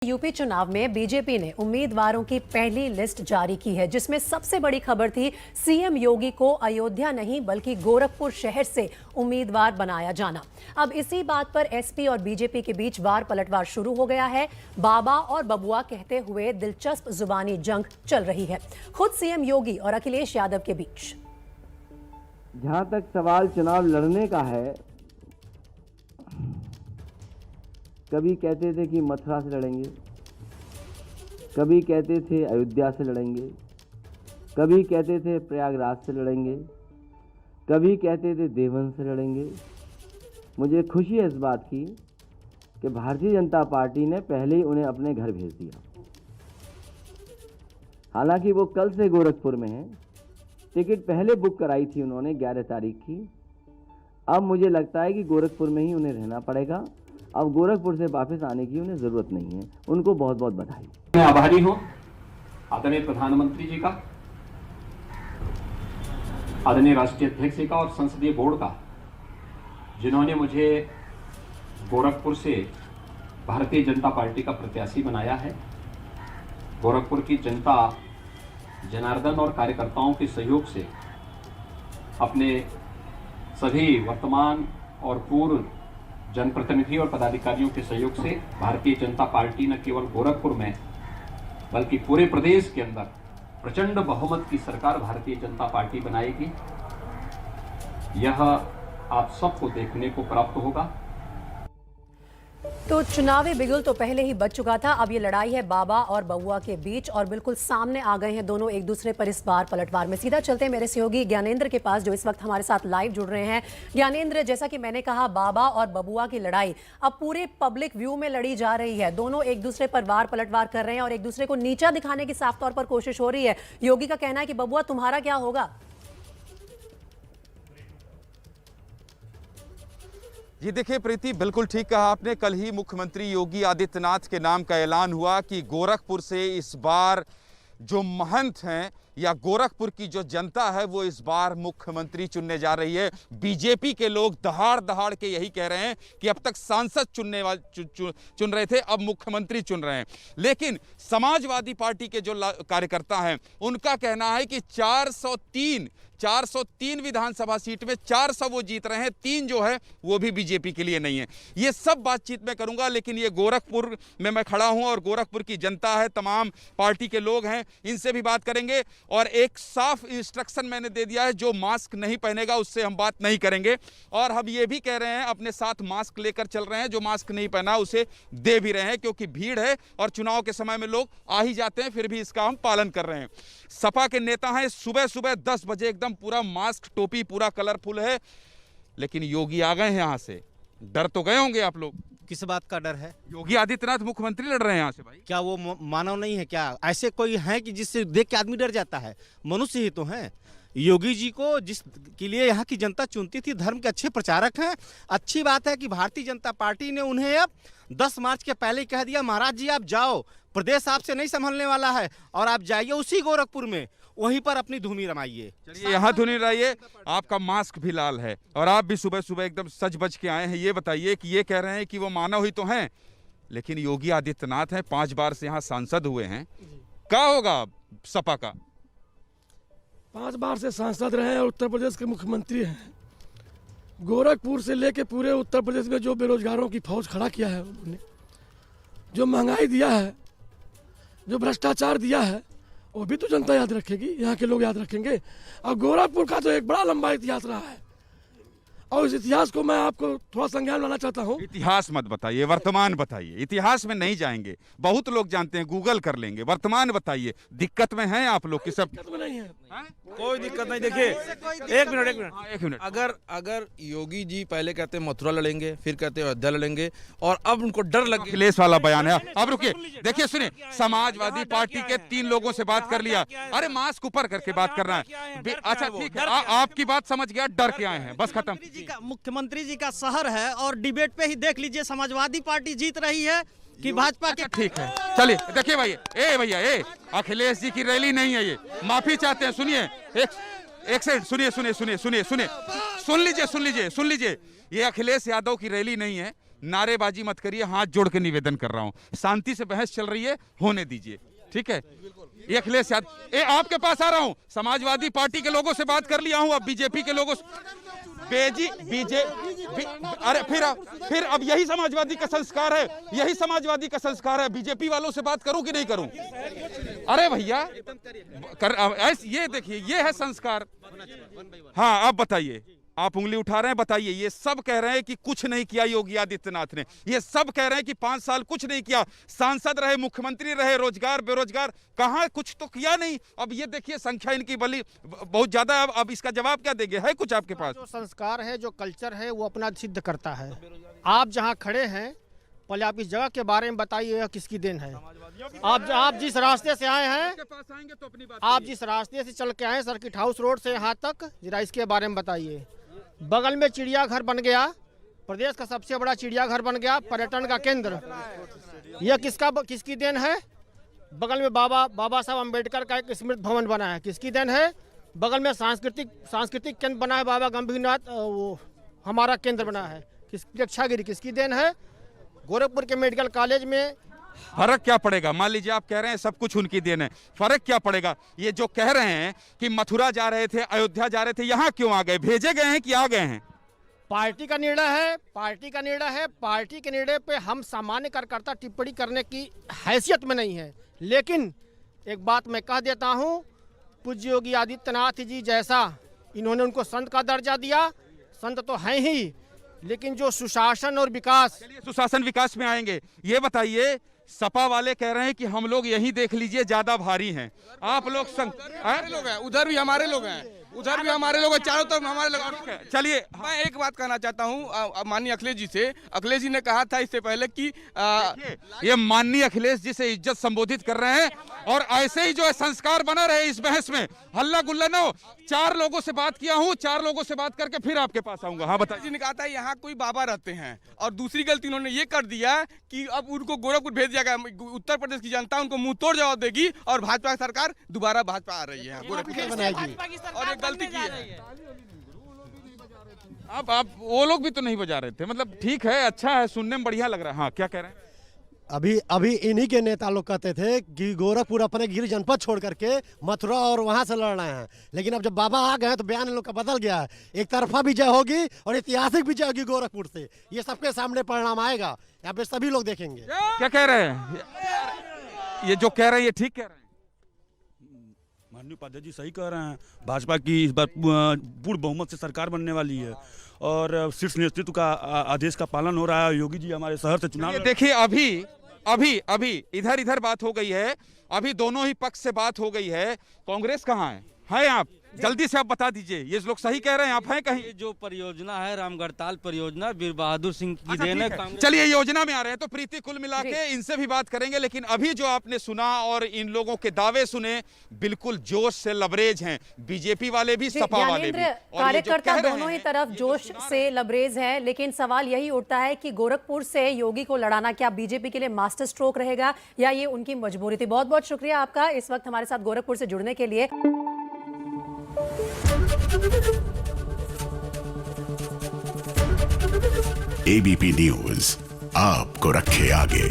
UP चुनाव में BJP ने उम्मीदवारों की पहली लिस्ट जारी की है, जिसमें सबसे बड़ी खबर थी सीएम योगी को अयोध्या नहीं बल्कि गोरखपुर शहर से उम्मीदवार बनाया जाना। अब इसी बात पर एसपी और बीजेपी के बीच वार पलटवार शुरू हो गया है। बाबा और बबुआ कहते हुए दिलचस्प जुबानी जंग चल रही है, खुद सीएम योगी और अखिलेश यादव के बीच। जहां तक सवाल चुनाव लड़ने का है, कभी कहते थे कि मथुरा से लड़ेंगे, कभी कहते थे अयोध्या से लड़ेंगे, कभी कहते थे प्रयागराज से लड़ेंगे, कभी कहते थे देवबंद से लड़ेंगे। मुझे खुशी है इस बात की कि भारतीय जनता पार्टी ने पहले ही उन्हें अपने घर भेज दिया। हालांकि वो कल से गोरखपुर में हैं, टिकट पहले बुक कराई थी उन्होंने 11 तारीख की। अब मुझे लगता है कि गोरखपुर में ही उन्हें रहना पड़ेगा। अब गोरखपुर से वापस आने की उन्हें जरूरत नहीं है। उनको बहुत बहुत बधाई। मैं आभारी हूं आदरणीय प्रधानमंत्री जी का, आदरणीय राष्ट्रीय अध्यक्ष जी का और संसदीय बोर्ड का, जिन्होंने मुझे गोरखपुर से भारतीय जनता पार्टी का प्रत्याशी बनाया है। गोरखपुर की जनता जनार्दन और कार्यकर्ताओं के सहयोग से, अपने सभी वर्तमान और पूर्व जनप्रतिनिधि और पदाधिकारियों के सहयोग से भारतीय जनता पार्टी न केवल गोरखपुर में बल्कि पूरे प्रदेश के अंदर प्रचंड बहुमत की सरकार भारतीय जनता पार्टी बनाएगी। यह आप सबको देखने को प्राप्त होगा। तो चुनावी बिगुल तो पहले ही बच चुका था। अब ये लड़ाई है बाबा और बबुआ के बीच और बिल्कुल सामने आ गए हैं दोनों एक दूसरे पर इस बार पलटवार में। सीधा चलते हैं मेरे सहयोगी ज्ञानेंद्र के पास, जो इस वक्त हमारे साथ लाइव जुड़ रहे हैं। ज्ञानेंद्र, जैसा कि मैंने कहा, बाबा और बबुआ की लड़ाई अब पूरे पब्लिक व्यू में लड़ी जा रही है। दोनों एक दूसरे पर वार पलटवार कर रहे हैं और एक दूसरे को नीचा दिखाने की साफ तौर पर कोशिश हो रही है। योगी का कहना है कि बबुआ तुम्हारा क्या होगा? जी देखिए प्रीति, बिल्कुल ठीक कहा आपने। कल ही मुख्यमंत्री योगी आदित्यनाथ के नाम का ऐलान हुआ कि गोरखपुर से इस बार जो महंत हैं या गोरखपुर की जो जनता है वो इस बार मुख्यमंत्री चुनने जा रही है। बीजेपी के लोग दहाड़ दहाड़ के यही कह रहे हैं कि अब तक सांसद चुन रहे थे, अब मुख्यमंत्री चुन रहे हैं। लेकिन समाजवादी पार्टी के जो कार्यकर्ता हैं उनका कहना है कि 403 विधानसभा सीट में 400 वो जीत रहे हैं, 3 जो है वो भी बीजेपी के लिए नहीं है। ये सब बातचीत मैं करूंगा, लेकिन ये गोरखपुर में मैं खड़ा हूं और गोरखपुर की जनता है, तमाम पार्टी के लोग हैं, इनसे भी बात करेंगे। और एक साफ इंस्ट्रक्शन मैंने दे दिया है, जो मास्क नहीं पहनेगा उससे हम बात नहीं करेंगे। और हम ये भी कह रहे हैं, अपने साथ मास्क लेकर चल रहे हैं, जो मास्क नहीं पहना उसे दे भी रहे हैं, क्योंकि भीड़ है और चुनाव के समय में लोग आ ही जाते हैं, फिर भी इसका हम पालन कर रहे हैं। सपा के नेता हैं, सुबह सुबह 10 बजे एकदम पूरा मास्क टोपी पूरा कलरफुल है, लेकिन योगी आ गए हैं यहाँ से। डर तो गए होंगे आप लोग। किस बात का डर है? योगी आदित्यनाथ मुख्यमंत्री लड़ रहे हैं यहाँ से। भाई क्या वो मानव नहीं है क्या? ऐसे कोई है कि जिससे देख के आदमी डर जाता है? मनुष्य ही तो हैं। योगी जी को जिस के लिए यहाँ की जनता चुनती थी, धर्म के अच्छे प्रचारक हैं। अच्छी बात है कि भारतीय जनता पार्टी ने उन्हें अब 10 मार्च के पहले कह दिया, महाराज जी आप जाओ, प्रदेश आपसे नहीं संभलने वाला है और आप जाइए उसी गोरखपुर में, वहीं पर अपनी धूनी रमाइए। चलिए यहाँ धूनी रमाइए। आपका मास्क भी लाल है और आप भी सुबह सुबह एकदम सज बज के आए हैं। ये बताइए कि ये कह रहे हैं कि वो मानव ही तो हैं, लेकिन योगी आदित्यनाथ हैं, 5 बार से यहाँ सांसद हुए हैं। क्या होगा सपा का? 5 बार से सांसद रहे और उत्तर प्रदेश के मुख्यमंत्री हैं। गोरखपुर से लेके पूरे उत्तर प्रदेश में जो बेरोजगारों की फौज खड़ा किया है उन्होंने, जो महंगाई दिया है, जो भ्रष्टाचार दिया है, वो भी तो जनता याद रखेगी, यहाँ के लोग याद रखेंगे। और गोरखपुर का तो एक बड़ा लंबा इतिहास रहा है और इस इतिहास को मैं आपको थोड़ा संज्ञान लाना चाहता हूँ। इतिहास मत बताइए, वर्तमान बताइए। इतिहास में नहीं जाएंगे, बहुत लोग जानते हैं, गूगल कर लेंगे। वर्तमान बताइए। दिक्कत में हैं आप लोग कि सब? दिक्कत में नहीं है, कोई दिक्कत नहीं। देखिए एक मिनट अगर योगी जी पहले कहते मथुरा लड़ेंगे, फिर कहते अयोध्या लड़ेंगे, और अब उनको डर लग गया। अखिलेश वाला बयान है। अब रुकिए, देखिए सुनिए, समाजवादी पार्टी के 3 लोगों से बात कर लिया। अरे मास्क ऊपर करके बात करना है। अच्छा ठीक है, आपकी बात समझ गया, डर के आए हैं, बस खत्म। मुख्यमंत्री जी का शहर है और डिबेट पे ही देख लीजिए समाजवादी पार्टी जीत रही है कि भाजपा के। ठीक है, चलिए देखिए भैया, अखिलेश जी की रैली नहीं है, ये माफी चाहते हैं। सुनिए एक सेकंड, सुनिए, सुन लीजिए। ये अखिलेश यादव की रैली नहीं है, नारेबाजी मत करिए, हाथ जोड़ के निवेदन कर रहा हूं। शांति से बहस चल रही है, होने दीजिए, ठीक है। ये अखिलेश यादव, आपके पास आ रहा हूं, समाजवादी पार्टी के लोगों से बात कर लिया हूं, अब बीजेपी के लोगों से अरे फिर अब यही समाजवादी का संस्कार है, यही समाजवादी का संस्कार है। बीजेपी वालों से बात करूं कि नहीं करूं? अरे भैया ये देखिए, ये है संस्कार। हाँ, अब बताइए, आप उंगली उठा रहे हैं, बताइए। ये सब कह रहे हैं कि कुछ नहीं किया योगी आदित्यनाथ ने, ये सब कह रहे हैं कि 5 साल कुछ नहीं किया, सांसद रहे, मुख्यमंत्री रहे, रोजगार बेरोजगार, कहां कुछ तो किया नहीं। अब ये देखिए संख्या इनकी बली बहुत ज्यादा है। अब इसका जवाब क्या देंगे? है कुछ आपके पास? जो संस्कार है, जो कल्चर है, वो अपना सिद्ध करता है। आप जहाँ खड़े हैं, पहले आप इस जगह के बारे में बताइए, किसकी देन है? आप जिस रास्ते से आए हैं, आप जिस रास्ते से चल के आए सर्किट हाउस रोड से यहाँ तक, जरा इसके बारे में बताइए। बगल में चिड़ियाघर बन गया, प्रदेश का सबसे बड़ा चिड़ियाघर बन गया, पर्यटन का केंद्र। यह किसकी देन है? बगल में बाबा साहब अम्बेडकर का एक स्मृति भवन बना है, किसकी देन है? बगल में सांस्कृतिक केंद्र बना है, बाबा गंभीरनाथ वो हमारा केंद्र बना है, प्रेक्षागिरी किसकी देन है? गोरखपुर के मेडिकल कॉलेज में फर्क क्या पड़ेगा? मान लीजिए आप कह रहे हैं सब कुछ उनकी देन है, फर्क क्या पड़ेगा? ये जो कह रहे हैं कि मथुरा जा रहे थे, अयोध्या जा रहे थे, यहाँ क्यों आ गए? भेजे गए हैं कि आ गए हैं? पार्टी का निर्णय है, पार्टी का निर्णय है। पार्टी के निर्णय पे हम सामान्य कार्यकर्ता टिप्पणी करने की हैसियत में नहीं है। लेकिन एक बात मैं कह देता हूँ, पूज्य योगी आदित्यनाथ जी जैसा, इन्होंने उनको संत का दर्जा दिया, संत तो हैं ही, लेकिन जो सुशासन और विकास, चलिए सुशासन विकास में आएंगे। ये बताइए, सपा वाले कह रहे हैं कि हम लोग यही देख लीजिए ज्यादा भारी हैं, आप लोग लोग हैं, उधर भी हमारे लोग हैं, उधर भी हमारे लोग हैं, चारों तरफ हमारे लोग। चलिए मैं एक बात कहना चाहता हूं माननीय अखिलेश जी से। अखिलेश जी ने कहा था इससे पहले कि ये माननीय अखिलेश जी से इज्जत संबोधित कर रहे हैं, और ऐसे ही जो है संस्कार बना रहे इस बहस में, हल्ला गुल्ला न हो। 4 लोगों से बात किया हूं, 4 लोगों से बात करके फिर आपके पास आऊंगा। हाँ बताइए। जी ने कहा था यहाँ कोई बाबा रहते हैं, और दूसरी गलती उन्होंने ये कर दिया कि अब उनको गोरखपुर भेज दिया गया। उत्तर प्रदेश की जनता उनको मुंह तोड़ जवाब देगी, और भाजपा सरकार दोबारा भाजपा आ रही है गोरखपुर बनाएगी, और एक गलती की है। आप वो लोग भी तो नहीं बजा रहे थे, मतलब ठीक है, अच्छा है, सुनने में बढ़िया लग रहा है। हाँ क्या कह रहे हैं? अभी इन्हीं के नेता लोग कहते थे कि गोरखपुर अपने गिर जनपद छोड़ करके मथुरा और वहां से लड़ रहे हैं, लेकिन अब जब बाबा आ गए तो बयान इन लोग का बदल गया है। एक तरफा विजय होगी और ऐतिहासिक विजय होगी गोरखपुर से, ये सबके सामने परिणाम आएगा, यहाँ पे सभी लोग देखेंगे। क्या कह रहे हैं? ये जो कह रहे हैं ये ठीक कह रहे हैं? माननीय उपाध्याय जी सही कह रहे हैं। भाजपा की इस बार पूर्ण बहुमत से सरकार बनने वाली है, और शीर्ष नेतृत्व का आदेश का पालन हो रहा है। योगी जी हमारे शहर से चुनाव, देखिए अभी इधर बात हो गई है, अभी दोनों ही पक्ष से बात हो गई है। कांग्रेस कहाँ है आप? जल्दी से आप बता दीजिए, ये लोग सही कह रहे हैं, आप हैं कहीं? ये जो परियोजना है रामगढ़ताल परियोजना, वीर बहादुर सिंह की देन है। चलिए योजना में आ रहे हैं तो प्रीति कुल मिला के इनसे भी बात करेंगे, लेकिन अभी जो आपने सुना और इन लोगों के दावे सुने, बिल्कुल जोश से लबरेज हैं, बीजेपी वाले भी, सपा वाले भी, कार्यकर्ता दोनों ही तरफ जोश से लबरेज है। लेकिन सवाल यही उठता है कि गोरखपुर से योगी को लड़ाना क्या बीजेपी के लिए मास्टर स्ट्रोक रहेगा या ये उनकी मजबूरी थी? बहुत बहुत शुक्रिया आपका इस वक्त हमारे साथ गोरखपुर से जुड़ने के लिए। एबीपी न्यूज आपको रखे आगे।